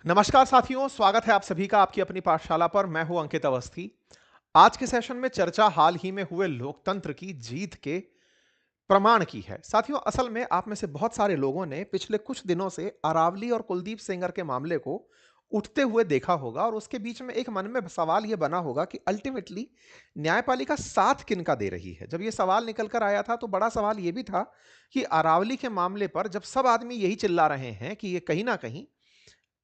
नमस्कार साथियों, स्वागत है आप सभी का आपकी अपनी पाठशाला पर। मैं हूं अंकित अवस्थी। आज के सेशन में चर्चा हाल ही में हुए लोकतंत्र की जीत के प्रमाण की है। साथियों, असल में आप में से बहुत सारे लोगों ने पिछले कुछ दिनों से अरावली और कुलदीप सेंगर के मामले को उठते हुए देखा होगा और उसके बीच में एक मन में सवाल यह बना होगा कि अल्टीमेटली न्यायपालिका साथ किनका दे रही है। जब यह सवाल निकल कर आया था तो बड़ा सवाल यह भी था कि अरावली के मामले पर जब सब आदमी यही चिल्ला रहे हैं कि यह कहीं ना कहीं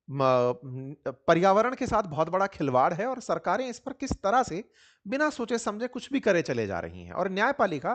पर्यावरण के साथ बहुत बड़ा खिलवाड़ है और सरकारें इस पर किस तरह से बिना सोचे समझे कुछ भी करे चले जा रही हैं और न्यायपालिका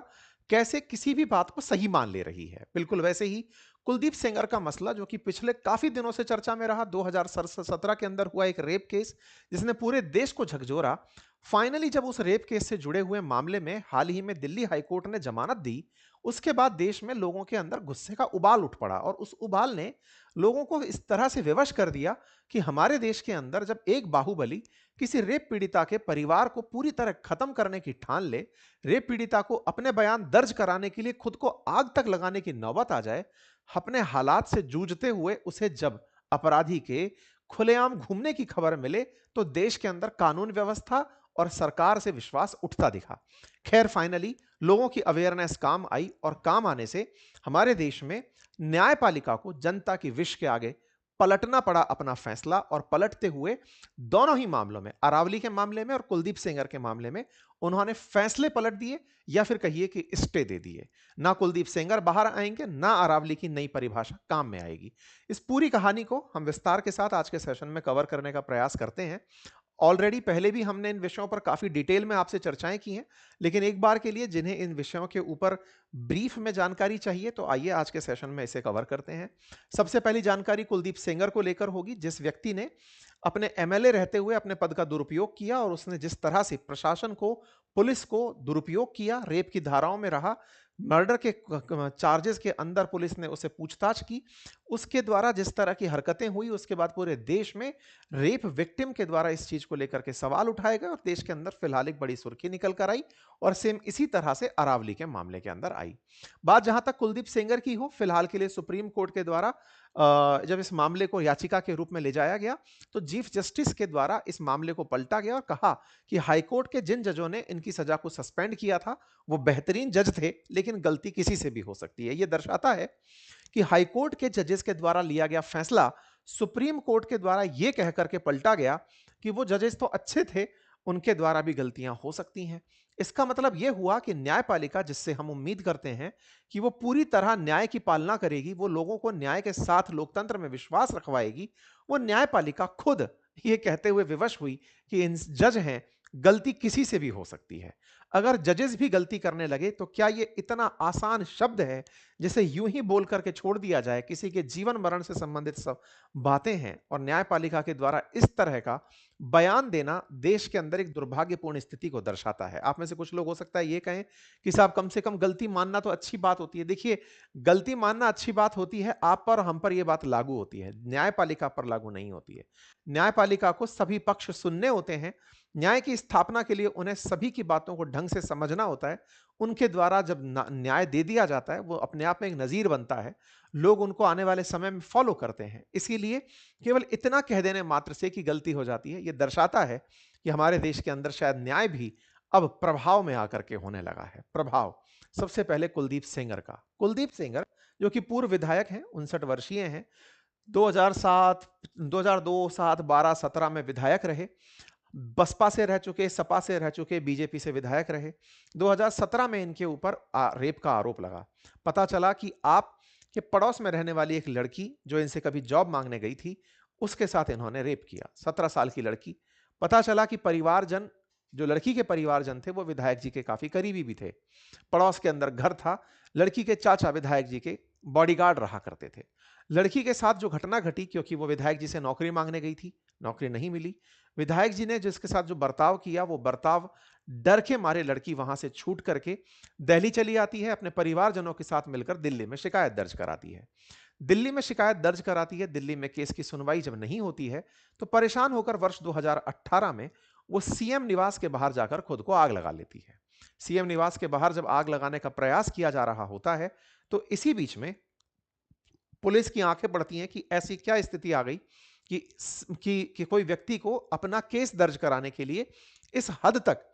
कैसे किसी भी बात को सही मान ले रही है। बिल्कुल वैसे ही कुलदीप सेंगर का मसला, जो कि पिछले काफी दिनों से चर्चा में रहा, 2017 के अंदर हुआ एक रेप केस जिसने पूरे देश को झकझोरा। फाइनली जब उस रेप केस से जुड़े हुए मामले में हाल ही में दिल्ली हाईकोर्ट ने जमानत दी, उसके बाद देश में लोगों के अंदर गुस्से का उबाल उठ पड़ा और उस उबाल ने लोगों को इस तरह से विवश कर दिया कि हमारे देश के अंदर जब एक बाहुबली किसी रेप पीड़िता के परिवार को पूरी तरह खत्म करने की ठान ले, रेप पीड़िता को अपने बयान दर्ज कराने के लिए खुद को आग तक लगाने की नौबत आ जाए, अपने हालात से जूझते हुए उसे जब अपराधी के खुलेआम घूमने की खबर मिले, तो देश के अंदर कानून व्यवस्था और सरकार से विश्वास उठता दिखा। खैर फाइनली लोगों की अवेयरनेस काम आई और काम आने से हमारे देश में न्यायपालिका को जनता की विश के आगे पलटना पड़ा अपना फैसला और पलटते हुए दोनों ही मामलों में, अरावली के मामले में और कुलदीप सेंगर के मामले में, उन्होंने फैसले पलट दिए या फिर कहिए कि स्टे दे दिए। ना कुलदीप सेंगर बाहर आएंगे, ना अरावली की नई परिभाषा काम में आएगी। इस पूरी कहानी को हम विस्तार के साथ आज के सेशन में कवर करने का प्रयास करते हैं। ऑलरेडी पहले भी हमने इन विषयों पर काफी डिटेल में आपसे चर्चाएं की हैं, लेकिन एक बार के लिए जिन्हें इन विषयों के ऊपर ब्रीफ में जानकारी चाहिए, तो आइए आज के सेशन में इसे कवर करते हैं। सबसे पहली जानकारी कुलदीप सेंगर को लेकर होगी, जिस व्यक्ति ने अपने एमएलए रहते हुए अपने पद का दुरुपयोग किया और उसने जिस तरह से प्रशासन को, पुलिस को दुरुपयोग किया, रेप की धाराओं में रहा, मर्डर के चार्जेस के अंदर पुलिस ने उसे पूछताछ की, उसके द्वारा जिस तरह की हरकतें हुई, उसके बाद पूरे देश में रेप विक्टिम के द्वारा इस चीज को लेकर के सवाल उठाए गए और देश के अंदर फिलहाल एक बड़ी सुर्खी निकल कर आई और सेम इसी तरह से अरावली के मामले के अंदर आई। बात जहां तक कुलदीप सेंगर की हो, फिलहाल के लिए सुप्रीम कोर्ट के द्वारा जब इस मामले को याचिका के रूप में ले जाया गया, तो चीफ जस्टिस के द्वारा इस मामले को पलटा गया और कहा कि हाईकोर्ट के जिन जजों ने इनकी सजा को सस्पेंड किया था वो बेहतरीन जज थे, लेकिन गलती किसी से भी हो सकती है। यह दर्शाता है कि हाईकोर्ट के जजेस के द्वारा लिया गया फैसला सुप्रीम कोर्ट के द्वारा यह कह करके पलटा गया कि वो जजेस तो अच्छे थे, उनके द्वारा भी गलतियां हो सकती हैं। इसका मतलब यह हुआ कि न्यायपालिका, जिससे हम उम्मीद करते हैं कि वो पूरी तरह न्याय की पालना करेगी, वो लोगों को न्याय के साथ लोकतंत्र में विश्वास रखवाएगी, वो न्यायपालिका खुद ये कहते हुए विवश हुई कि इन जज हैं, गलती किसी से भी हो सकती है। अगर जजेस भी गलती करने लगे तो क्या ये इतना आसान शब्द है जिसे यूं ही बोल करके छोड़ दिया जाए? किसी के जीवन मरण से संबंधित सब बातें हैं और न्यायपालिका के द्वारा इस तरह का बयान देना देश के अंदर एक दुर्भाग्यपूर्ण स्थिति को दर्शाता है। आप में से कुछ लोग हो सकता है ये कहें कि साहब, कम से कम गलती मानना तो अच्छी बात होती है। देखिए, गलती मानना अच्छी बात होती है, आप पर हम पर यह बात लागू होती है, न्यायपालिका पर लागू नहीं होती है। न्यायपालिका को सभी पक्ष सुनने होते हैं। न्याय की स्थापना के लिए उन्हें सभी की बातों को ढंग से समझना होता है। उनके द्वारा जब न्याय दे दिया जाता है, वो अपने आप में एक नजीर बनता है। लोग उनको आने वाले समय में फॉलो करते हैं। इसीलिए केवल इतना कह देने मात्र से कि गलती हो जाती है, यह दर्शाता है कि हमारे देश के अंदर शायद न्याय भी अब प्रभाव में आकर के होने लगा है। प्रभाव, सबसे पहले कुलदीप सेंगर का। कुलदीप सेंगर जो कि पूर्व विधायक हैं, 59 वर्षीय हैं, 2007, 2002, 7, 12, 17 में विधायक रहे, बसपा से रह चुके, सपा से रह चुके, बीजेपी से विधायक रहे। 2017 में इनके ऊपर रेप का आरोप लगा। पता चला कि आप के पड़ोस में रहने वाली एक लड़की जो इनसे कभी जॉब मांगने गई थी, उसके साथ इन्होंने रेप किया। 17 साल की लड़की। पता चला कि परिवारजन, जो लड़की के परिवारजन थे, वो विधायक जी के काफी करीबी भी थे। पड़ोस के अंदर घर था, लड़की के चाचा विधायक जी के बॉडीगार्ड रहा करते थे। लड़की के साथ जो घटना घटी, क्योंकि वो विधायक जी से नौकरी मांगने गई थी, नौकरी नहीं मिली, विधायक जी ने जिसके साथ जो बर्ताव किया, वो बर्ताव डर के मारे लड़की वहां से छूट करके दिल्ली चली आती है, अपने परिवारजनों के साथ मिलकर दिल्ली में शिकायत दर्ज कराती है। दिल्ली में शिकायत दर्ज कराती है। दिल्ली में केस की सुनवाई जब नहीं होती है, तो परेशान होकर वर्ष 2018 में वो सीएम निवास के बाहर जाकर खुद को आग लगा लेती है। सीएम निवास के बाहर जब आग लगाने का प्रयास किया जा रहा होता है, तो इसी बीच में पुलिस की आंखें पड़ती हैं कि ऐसी क्या स्थिति आ गई कि कोई व्यक्ति को अपना केस दर्ज कराने के लिए इस हद तक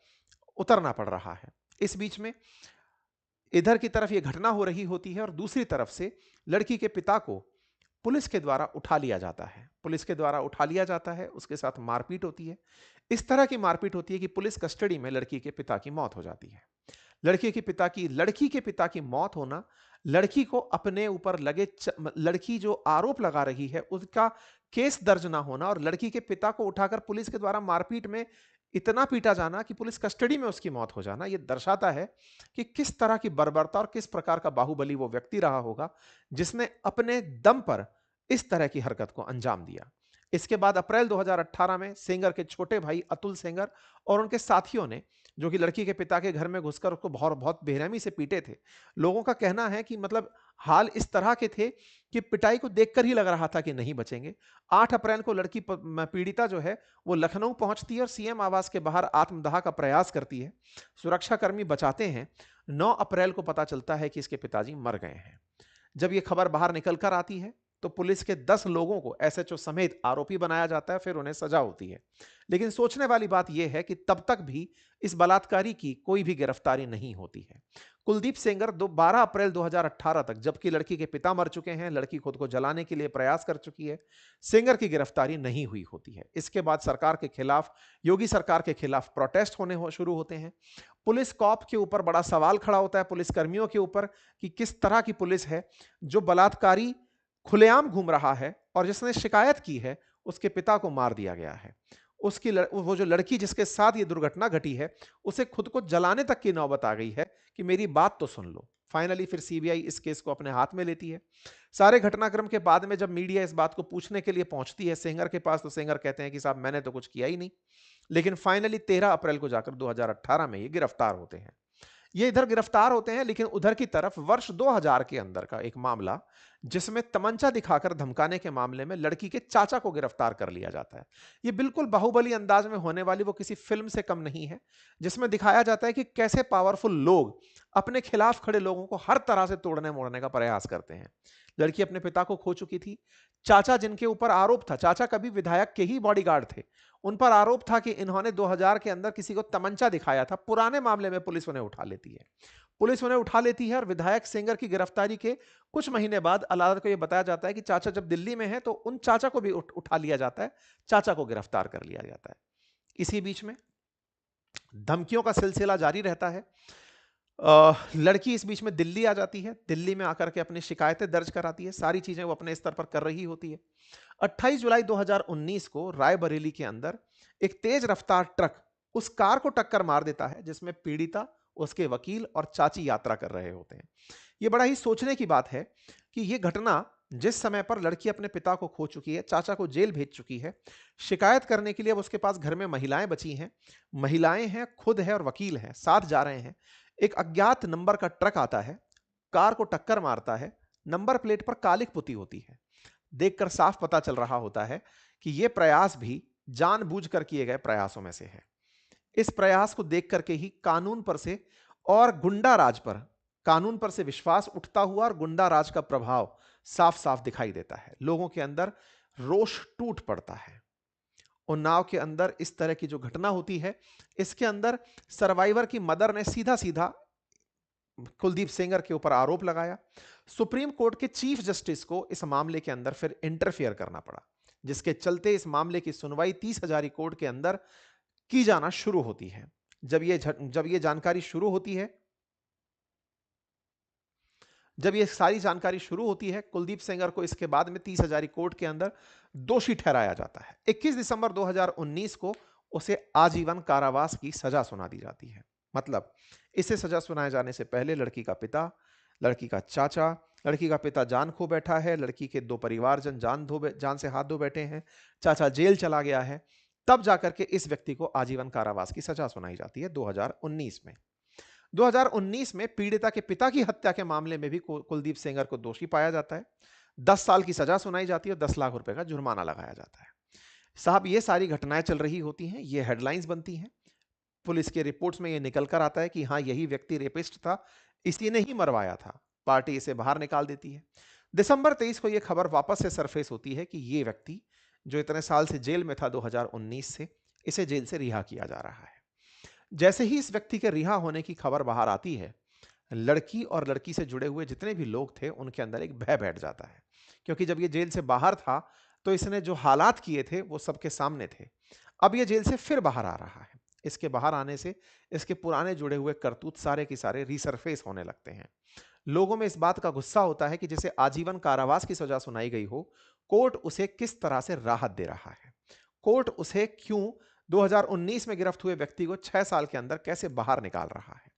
उतरना पड़ रहा है। इस बीच में इधर की तरफ यह घटना हो रही होती है और दूसरी तरफ से लड़की के पिता को पुलिस के द्वारा उठा लिया जाता है। पुलिस के द्वारा उठा लिया जाता है, उसके साथ मारपीट होती है। इस तरह की मारपीट होती है कि पुलिस कस्टडी में लड़की के पिता की मौत हो जाती है। लड़की के पिता की मौत होना, लड़की को अपने ऊपर लड़की जो आरोप लगा रही है उसका केस दर्ज ना होना और लड़की के पिता को उठाकर पुलिस के द्वारा मारपीट में इतना पीटा जाना कि पुलिस कस्टडी में उसकी मौत हो जाना, यह दर्शाता है कि किस तरह की बर्बरता और किस प्रकार का बाहुबली वो व्यक्ति रहा होगा जिसने अपने दम पर इस तरह की हरकत को अंजाम दिया। इसके बाद अप्रैल 2018 में सेंगर के छोटे भाई अतुल सेंगर और उनके साथियों ने, जो कि लड़की के पिता के घर में घुसकर उसको बहुत बहुत बेरहमी से पीटे थे। लोगों का कहना है कि मतलब हाल इस तरह के थे कि पिटाई को देखकर ही लग रहा था कि नहीं बचेंगे। 8 अप्रैल को लड़की पीड़िता जो है वो लखनऊ पहुंचती है और सीएम आवास के बाहर आत्मदाह का प्रयास करती है। सुरक्षाकर्मी बचाते हैं। 9 अप्रैल को पता चलता है कि इसके पिताजी मर गए हैं। जब यह खबर बाहर निकल कर आती है तो पुलिस के 10 लोगों को एसएचओ समेत आरोपी बनाया जाता है, फिर उन्हें सजा होती है। लेकिन सोचने वाली बात यह है कि तब तक भी इस बलात्कारी की कोई भी गिरफ्तारी नहीं होती है। कुलदीप सेंगर 12 अप्रैल 2018 तक, जबकि लड़की के पिता मर चुके हैं, लड़की खुद को जलाने के लिए प्रयास कर चुकी है, सेंगर की गिरफ्तारी नहीं हुई होती है। इसके बाद सरकार के खिलाफ, योगी सरकार के खिलाफ प्रोटेस्ट शुरू होते हैं। पुलिस कॉप के ऊपर बड़ा सवाल खड़ा होता है, पुलिस कर्मियों के ऊपर, कि किस तरह की पुलिस है जो बलात्कारी खुलेआम घूम रहा है और जिसने शिकायत की है उसके पिता को मार दिया गया है। वो जो लड़की जिसके साथ ये दुर्घटना घटी है उसे खुद को जलाने तक की नौबत आ गई है कि मेरी बात तो सुन लो। फाइनली फिर सीबीआई इस केस को अपने हाथ में लेती है। सारे घटनाक्रम के बाद में जब मीडिया इस बात को पूछने के लिए पहुंचती है सेंगर के पास, तो सेंगर कहते हैं कि साहब मैंने तो कुछ किया ही नहीं। लेकिन फाइनली 13 अप्रैल को जाकर 2018 में ये गिरफ्तार होते हैं। ये इधर गिरफ्तार होते हैं, लेकिन उधर की तरफ वर्ष 2000 के अंदर का एक मामला जिसमें तमंचा दिखाकर धमकाने के मामले में लड़की के चाचा को गिरफ्तार कर लिया जाता है। ये बिल्कुल बाहुबली अंदाज में होने वाली वो किसी फिल्म से कम नहीं है, जिसमें दिखाया जाता है कि कैसे पावरफुल लोग अपने खिलाफ खड़े लोगों को हर तरह से तोड़ने मोड़ने का प्रयास करते हैं। लड़की अपने पिता को खो चुकी थी। चाचा जिनके ऊपर आरोप था, चाचा कभी विधायक के ही बॉडीगार्ड थे, उन पर आरोप था कि इन्होंने 2000 के अंदर किसी को तमंचा दिखाया था। पुराने मामले में पुलिस उन्हें उठा लेती है। और विधायक सेंगर की गिरफ्तारी के कुछ महीने बाद अदालत को यह बताया जाता है कि चाचा जब दिल्ली में है तो उन चाचा को भी उठा लिया जाता है, चाचा को गिरफ्तार कर लिया जाता है। इसी बीच में धमकियों का सिलसिला जारी रहता है। लड़की इस बीच में दिल्ली आ जाती है। दिल्ली में आकर के अपनी शिकायतें दर्ज कराती है। सारी चीजें वो अपने स्तर पर कर रही होती है। 28 जुलाई 2019 को रायबरेली के अंदर एक तेज रफ्तार ट्रक उस कार को टक्कर मार देता है जिसमें पीड़िता, उसके वकील और चाची यात्रा कर रहे होते हैं। यह बड़ा ही सोचने की बात है कि यह घटना जिस समय पर लड़की अपने पिता को खो चुकी है, चाचा को जेल भेज चुकी है, शिकायत करने के लिए अब उसके पास घर में महिलाएं बची हैं, महिलाएं हैं, खुद है और वकील हैं, साथ जा रहे हैं। एक अज्ञात नंबर का ट्रक आता है, कार को टक्कर मारता है, नंबर प्लेट पर कालिख पुती होती है। देखकर साफ पता चल रहा होता है कि यह प्रयास भी जानबूझकर किए गए प्रयासों में से है। इस प्रयास को देख करके ही कानून पर से और गुंडा राज पर, कानून पर से विश्वास उठता हुआ और गुंडा राज का प्रभाव साफ साफ दिखाई देता है। लोगों के अंदर रोष टूट पड़ता है। उन्नाव के अंदर इस तरह की जो घटना होती है, इसके अंदर सर्वाइवर की मदर ने सीधा सीधा कुलदीप सेंगर के ऊपर आरोप लगाया। सुप्रीम कोर्ट के चीफ जस्टिस को इस मामले के अंदर फिर इंटरफेयर करना पड़ा, जिसके चलते इस मामले की सुनवाई 30 हजारी कोर्ट के अंदर की जाना शुरू होती है। जब ये जानकारी शुरू होती है, जब ये सारी जानकारी शुरू होती है, कुलदीप सेंगर को इसके बाद में 30 हजारी कोर्ट के अंदर दोषी ठहराया जाता है। 21 दिसंबर 2019 को उसे आजीवन कारावास की सजा सुना दी जाती है। मतलब इसे सजा सुनाए जाने से पहले लड़की का पिता, लड़की का चाचा, लड़की का पिता जान खो बैठा है, लड़की के 2 परिवारजन जान से हाथ धो बैठे हैं, चाचा जेल चला गया है। तब जाकर के इस व्यक्ति को आजीवन कारावास की सजा सुनाई जाती है 2019 में। 2019 में पीड़िता के पिता की हत्या के मामले में भी कुलदीप सेंगर को दोषी पाया जाता है। 10 साल की सजा सुनाई जाती है और 10 लाख रुपए का जुर्माना लगाया जाता है। साहब, ये सारी घटनाएं चल रही होती हैं, ये हेडलाइंस बनती हैं। पुलिस के रिपोर्ट्स में ये निकल कर आता है कि हाँ, यही व्यक्ति रेपिस्ट था, इसी ने ही मरवाया था। पार्टी इसे बाहर निकाल देती है। दिसंबर 23 को यह खबर वापस से सरफेस होती है कि यह व्यक्ति जो इतने साल से जेल में था 2019 से, इसे जेल से रिहा किया जा रहा है। जैसे ही इस व्यक्ति के रिहा होने की खबर बाहर आती है, लड़की और लड़की से जुड़े हुए जितने भी लोग थे, उनके अंदर एक भय बैठ जाता है। क्योंकि जब ये जेल से बाहर था, तो इसने जो हालात किए थे, वो सबके सामने थे। अब ये जेल से फिर बाहर आ रहा है। इसके बाहर आने से इसके पुराने जुड़े हुए करतूत सारे के सारे रीसरफेस होने लगते हैं। लोगों में इस बात का गुस्सा होता है कि जिसे आजीवन कारावास की सजा सुनाई गई हो, कोर्ट उसे किस तरह से राहत दे रहा है। कोर्ट उसे क्यों 2019 में गिरफ्त हुए व्यक्ति को 6 साल के अंदर कैसे बाहर निकाल रहा है।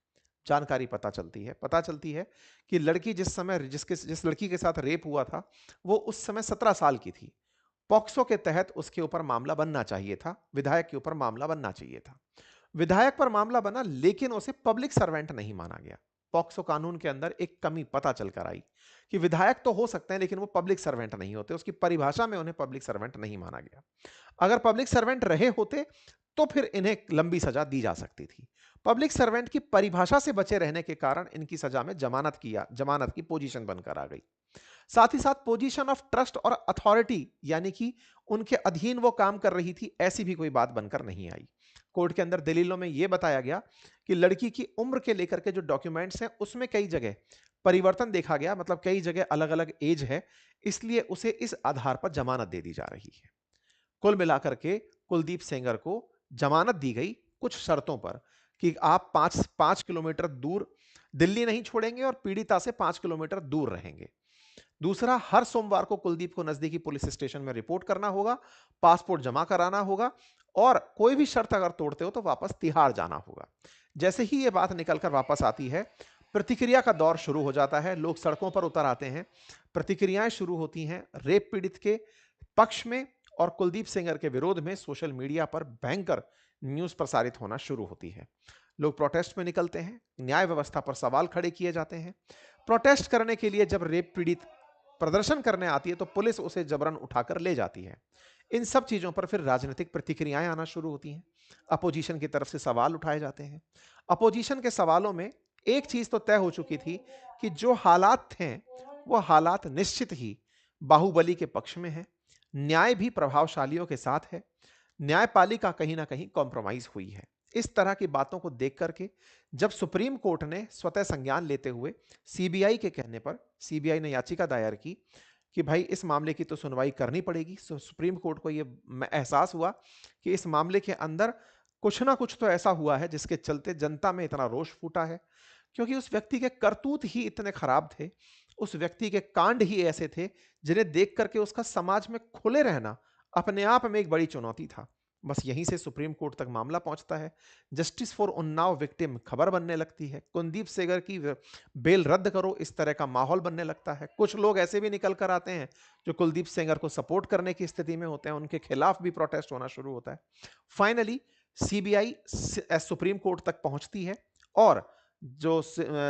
जानकारी पता चलती है कि लड़की जिस लड़की के साथ रेप हुआ था, वो उस समय 17 साल की थी। पॉक्सो के तहत उसके ऊपर मामला बनना चाहिए था, विधायक के ऊपर मामला बनना चाहिए था। विधायक पर मामला बना, लेकिन उसे पब्लिक सर्वेंट नहीं माना गया। पॉक्सो कानून के अंदर एक कमी पता चलकर आई कि विधायक तो हो सकते हैं, लेकिन वो पब्लिक सर्वेंट नहीं होते। उसकी परिभाषा में उन्हें पब्लिक सर्वेंट नहीं माना गया। अगर पब्लिक सर्वेंट रहे होते, तो फिर इन्हें लंबी सजा दी जा सकती थी। पब्लिक सर्वेंट की परिभाषा से बचे रहने के कारण इनकी सजा में जमानत की पोजीशन बनकर आ गई। साथ ही साथ पोजीशन ऑफ ट्रस्ट और अथॉरिटी, यानी कि उनके अधीन वो काम कर रही थी, ऐसी भी कोई बात बनकर नहीं आई। कोर्ट के अंदर दलीलों में यह बताया गया कि लड़की की उम्र के लेकर के जो डॉक्यूमेंट्स हैं, उसमें कई जगह परिवर्तन देखा गया, मतलब कई जगह अलग अलग एज है, इसलिए उसे इस आधार पर जमानत दे दी जा रही है। कुल मिलाकर के कुलदीप सेंगर को जमानत दी गई कुछ शर्तों पर कि आप 5 किलोमीटर दूर दिल्ली नहीं छोड़ेंगे और पीड़िता से 5 किलोमीटर दूर रहेंगे। दूसरा, हर सोमवार को कुलदीप को नजदीकी पुलिस स्टेशन में रिपोर्ट करना होगा, पासपोर्ट जमा कराना होगा, और कोई भी शर्त अगर तोड़ते हो तो वापस तिहाड़ जाना होगा। जैसे ही यह बात निकलकर वापस आती है, प्रतिक्रिया का दौर शुरू हो जाता है। लोग सड़कों पर उतर आते हैं, प्रतिक्रियाएं शुरू होती हैं रेप पीड़ित के पक्ष में, और कुलदीप सेंगर के विरोध में सोशल मीडिया पर भयंकर न्यूज प्रसारित होना शुरू होती है। लोग प्रोटेस्ट में निकलते हैं, न्याय व्यवस्था पर सवाल खड़े किए जाते हैं। प्रोटेस्ट करने के लिए जब रेप पीड़ित प्रदर्शन करने आती है, तो पुलिस उसे जबरन उठाकर ले जाती है। इन सब चीजों पर फिर राजनीतिक प्रतिक्रियाएं आना शुरू होती हैं। अपोजिशन की तरफ से सवाल उठाए जाते हैं। अपोजिशन के सवालों में एक चीज तो तय हो चुकी थी कि जो हालात थे, वो हालात निश्चित ही बाहुबली के पक्ष में है। न्याय भी प्रभावशालियों के साथ है। न्यायपालिका कहीं ना कहीं कॉम्प्रोमाइज हुई है। इस तरह की बातों को देख करके जब सुप्रीम कोर्ट ने स्वतः संज्ञान लेते हुए सीबीआई के कहने पर सीबीआई ने याचिका दायर की कि भाई इस मामले की तो सुनवाई करनी पड़ेगी। सुप्रीम कोर्ट को यह एहसास हुआ कि इस मामले के अंदर कुछ ना कुछ तो ऐसा हुआ है जिसके चलते जनता में इतना रोष फूटा है। क्योंकि उस व्यक्ति के करतूत ही इतने खराब थे, उस व्यक्ति के कांड ही ऐसे थे, जिन्हें देख करके उसका समाज में खुले रहना अपने आप में एक बड़ी चुनौती था। बस यहीं से सुप्रीम कोर्ट तक मामला पहुंचता है। जस्टिस फॉर उन्नाव विक्टिम खबर बनने लगती है। कुलदीप सेंगर की बेल रद्द करो, इस तरह का माहौल बनने लगता है। कुछ लोग ऐसे भी निकल कर आते हैं जो कुलदीप सेंगर को सपोर्ट करने की स्थिति में होते हैं, उनके खिलाफ भी प्रोटेस्ट होना शुरू होता है। फाइनली सीबीआई सुप्रीम कोर्ट तक पहुंचती है, और जो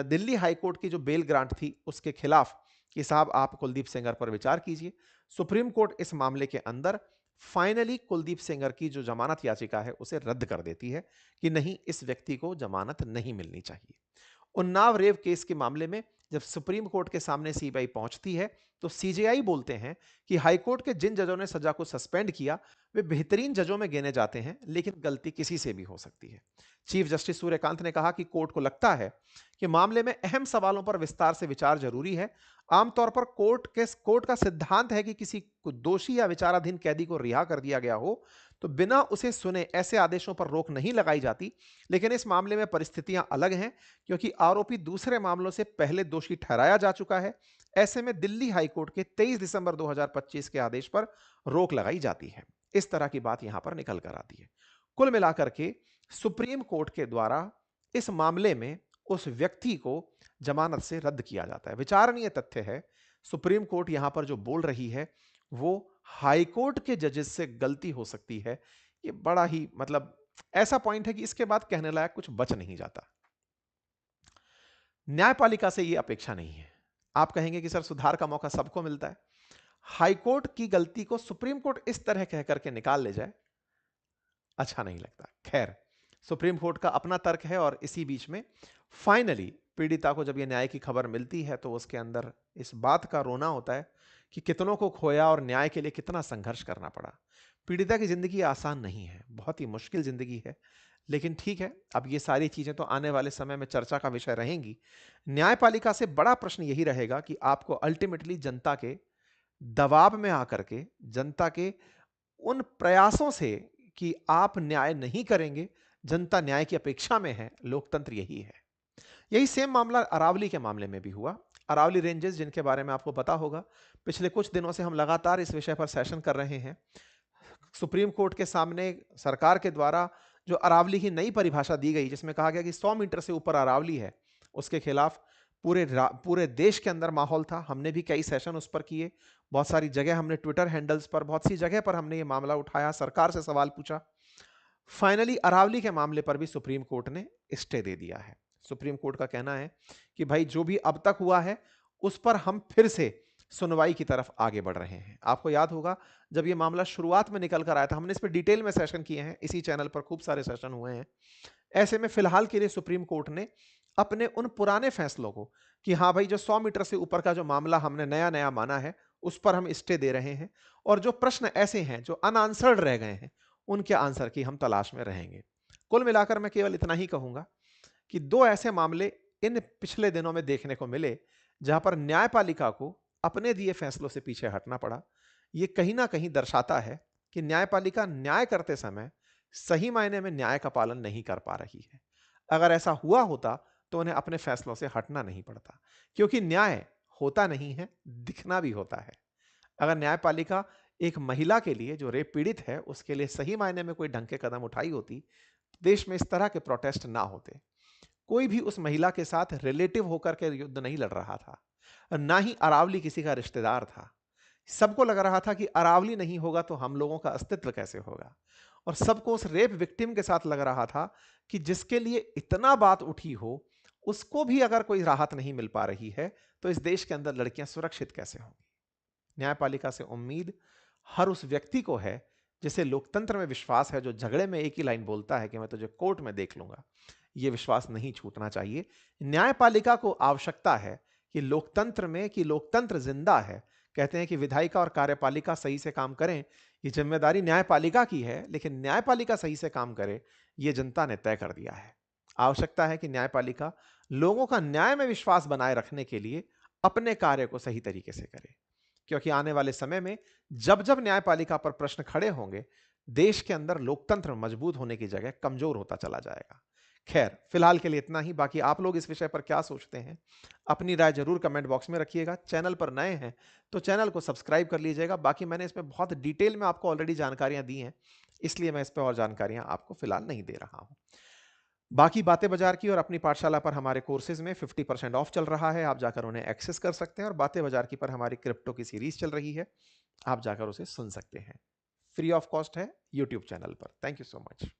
दिल्ली हाई कोर्ट की जो बेल ग्रांट थी उसके खिलाफ कि साहब आप कुलदीप सेंगर पर विचार कीजिए। सुप्रीम कोर्ट इस मामले के अंदर फाइनली कुलदीप सेंगर की जो जमानत याचिका है उसे रद्द कर देती है कि नहीं, इस व्यक्ति को जमानत नहीं मिलनी चाहिए। उन्नाव रेप केस के मामले में जब सुप्रीम कोर्ट के सामने सीबीआई पहुंचती है, तो सीजेआई बोलते हैं कि हाईकोर्ट के जिन जजों ने सजा को सस्पेंड किया वे बेहतरीन जजों में गिने जाते हैं, लेकिन गलती किसी से भी हो सकती है। चीफ जस्टिस सूर्यकांत ने कहा कि कोर्ट को लगता है कि मामले में अहम सवालों पर विस्तार से विचार जरूरी है। आमतौर पर कोर्ट का सिद्धांत है कि किसी को दोषी या विचाराधीन कैदी को रिहा कर दिया गया हो तो बिना उसे सुने ऐसे आदेशों पर रोक नहीं लगाई जाती। लेकिन इस मामले में परिस्थितियां अलग हैं, क्योंकि आरोपी दूसरे मामलों से पहले दोषी ठहराया जा चुका है। ऐसे में दिल्ली हाईकोर्ट के 23 दिसंबर 2025 के आदेश पर रोक लगाई जाती है। इस तरह की बात यहां पर निकल कर आती है। कुल मिलाकर के सुप्रीम कोर्ट के द्वारा इस मामले में उस व्यक्ति को जमानत से रद्द किया जाता है। विचारणीय तथ्य है, सुप्रीम कोर्ट यहां पर जो बोल रही है वो हाई कोर्ट के जजेस से गलती हो सकती है। ये बड़ा ही मतलब ऐसा पॉइंट है कि इसके बाद कहने लायक कुछ बच नहीं जाता। न्यायपालिका से ये अपेक्षा नहीं है। आप कहेंगे कि सर सुधार का मौका सबको मिलता है, हाईकोर्ट की गलती को सुप्रीम कोर्ट इस तरह कह करके निकाल ले जाए, अच्छा नहीं लगता। खैर, सुप्रीम कोर्ट का अपना तर्क है, और इसी बीच में फाइनली पीड़िता को जब यह न्याय की खबर मिलती है तो उसके अंदर इस बात का रोना होता है कि कितनों को खोया और न्याय के लिए कितना संघर्ष करना पड़ा। पीड़िता की जिंदगी आसान नहीं है, बहुत ही मुश्किल जिंदगी है। लेकिन ठीक है, अब ये सारी चीजें तो आने वाले समय में चर्चा का विषय रहेंगी। न्यायपालिका से बड़ा प्रश्न यही रहेगा कि आपको अल्टीमेटली जनता के दबाव में आकर के, जनता के उन प्रयासों से कि आप न्याय नहीं करेंगे, जनता न्याय की अपेक्षा में है, लोकतंत्र यही है। यही सेम मामला अरावली के मामले में भी हुआ। अरावली रेंजेस, जिनके बारे में आपको पता होगा, पिछले कुछ दिनों से हम लगातार इस विषय पर सेशन कर रहे हैं। सुप्रीम कोर्ट के सामने सरकार के द्वारा जो अरावली की नई परिभाषा दी गई, जिसमें कहा गया कि 100 मीटर से ऊपर अरावली है, उसके खिलाफ पूरे देश के अंदर माहौल था। हमने भी कई सेशन उस पर किए, बहुत सारी जगह हमने ट्विटर हैंडल्स पर, बहुत सी जगह पर हमने ये मामला उठाया, सरकार से सवाल पूछा। फाइनली अरावली के मामले पर भी सुप्रीम कोर्ट ने स्टे दे दिया है। सुप्रीम कोर्ट का कहना है कि भाई जो भी अब तक हुआ है उस पर हम फिर से सुनवाई की तरफ आगे बढ़ रहे हैं। आपको याद होगा जब ये मामला शुरुआत में निकल कर आया था, हमने इस पर डिटेल में सेशन किए हैं, इसी चैनल पर खूब सारे सेशन हुए हैं। ऐसे में फिलहाल के लिए सुप्रीम कोर्ट ने अपने उन पुराने फैसलों को कि हाँ भाई जो 100 मीटर से ऊपर का जो मामला हमने नया नया माना है उस पर हम स्टे दे रहे हैं, और जो प्रश्न ऐसे हैं जो अनआंसर्ड रह गए हैं उनके आंसर की हम तलाश में रहेंगे। कुल मिलाकर मैं केवल इतना ही कहूंगा कि दो ऐसे मामले इन पिछले दिनों में देखने को मिले जहां पर न्यायपालिका को अपने दिए फैसलों से पीछे हटना पड़ा। यह कहीं ना कहीं दर्शाता है कि न्यायपालिका न्याय करते समय सही मायने में न्याय का पालन नहीं कर पा रही है। अगर ऐसा हुआ होता तो उन्हें अपने फैसलों से हटना नहीं पड़ता, क्योंकि न्याय होता नहीं है, दिखना भी होता है। अगर न्यायपालिका एक महिला के लिए जो रेप पीड़ित है उसके लिए सही मायने में कोई ढंग के कदम उठाई होती, देश में इस तरह के प्रोटेस्ट ना होते। कोई भी उस महिला के साथ रिलेटिव होकर के युद्ध नहीं लड़ रहा था, ना ही अरावली किसी का रिश्तेदार था। सबको लग रहा था कि अरावली नहीं होगा तो हम लोगों का अस्तित्व कैसे होगा, और सबको उस रेप विक्टिम के साथ लग रहा था कि जिसके लिए इतना बात उठी हो उसको भी अगर कोई राहत नहीं मिल पा रही है तो इस देश के अंदर लड़कियां सुरक्षित कैसे होंगी। न्यायपालिका से उम्मीद हर उस व्यक्ति को है जिसे लोकतंत्र में विश्वास है, जो झगड़े में एक ही लाइन बोलता है कि मैं तुझे कोर्ट में देख लूंगा। यह विश्वास नहीं छूटना चाहिए। न्यायपालिका को आवश्यकता है कि लोकतंत्र में, कि लोकतंत्र जिंदा है। कहते हैं कि विधायिका और कार्यपालिका सही से काम करें, ये जिम्मेदारी न्यायपालिका की है, लेकिन न्यायपालिका सही से काम करे ये जनता ने तय कर दिया है। आवश्यकता है कि न्यायपालिका लोगों का न्याय में विश्वास बनाए रखने के लिए अपने कार्य को सही तरीके से करे, क्योंकि आने वाले समय में जब जब न्यायपालिका पर प्रश्न खड़े होंगे, देश के अंदर लोकतंत्र मजबूत होने की जगह कमजोर होता चला जाएगा। खैर, फिलहाल के लिए इतना ही। बाकी आप लोग इस विषय पर क्या सोचते हैं, अपनी राय जरूर कमेंट बॉक्स में रखिएगा। चैनल पर नए हैं तो चैनल को सब्सक्राइब कर लीजिएगा। बाकी मैंने इसमें बहुत डिटेल में आपको ऑलरेडी जानकारियां दी हैं, इसलिए मैं इस पर और जानकारियां आपको फिलहाल नहीं दे रहा हूं। बाकी बातें बाजार की, और अपनी पाठशाला पर हमारे कोर्सेज में 50% ऑफ चल रहा है, आप जाकर उन्हें एक्सेस कर सकते हैं। और बातें बाजार की पर हमारी क्रिप्टो की सीरीज चल रही है, आप जाकर उसे सुन सकते हैं। फ्री ऑफ कॉस्ट है यूट्यूब चैनल पर। Thank you so much.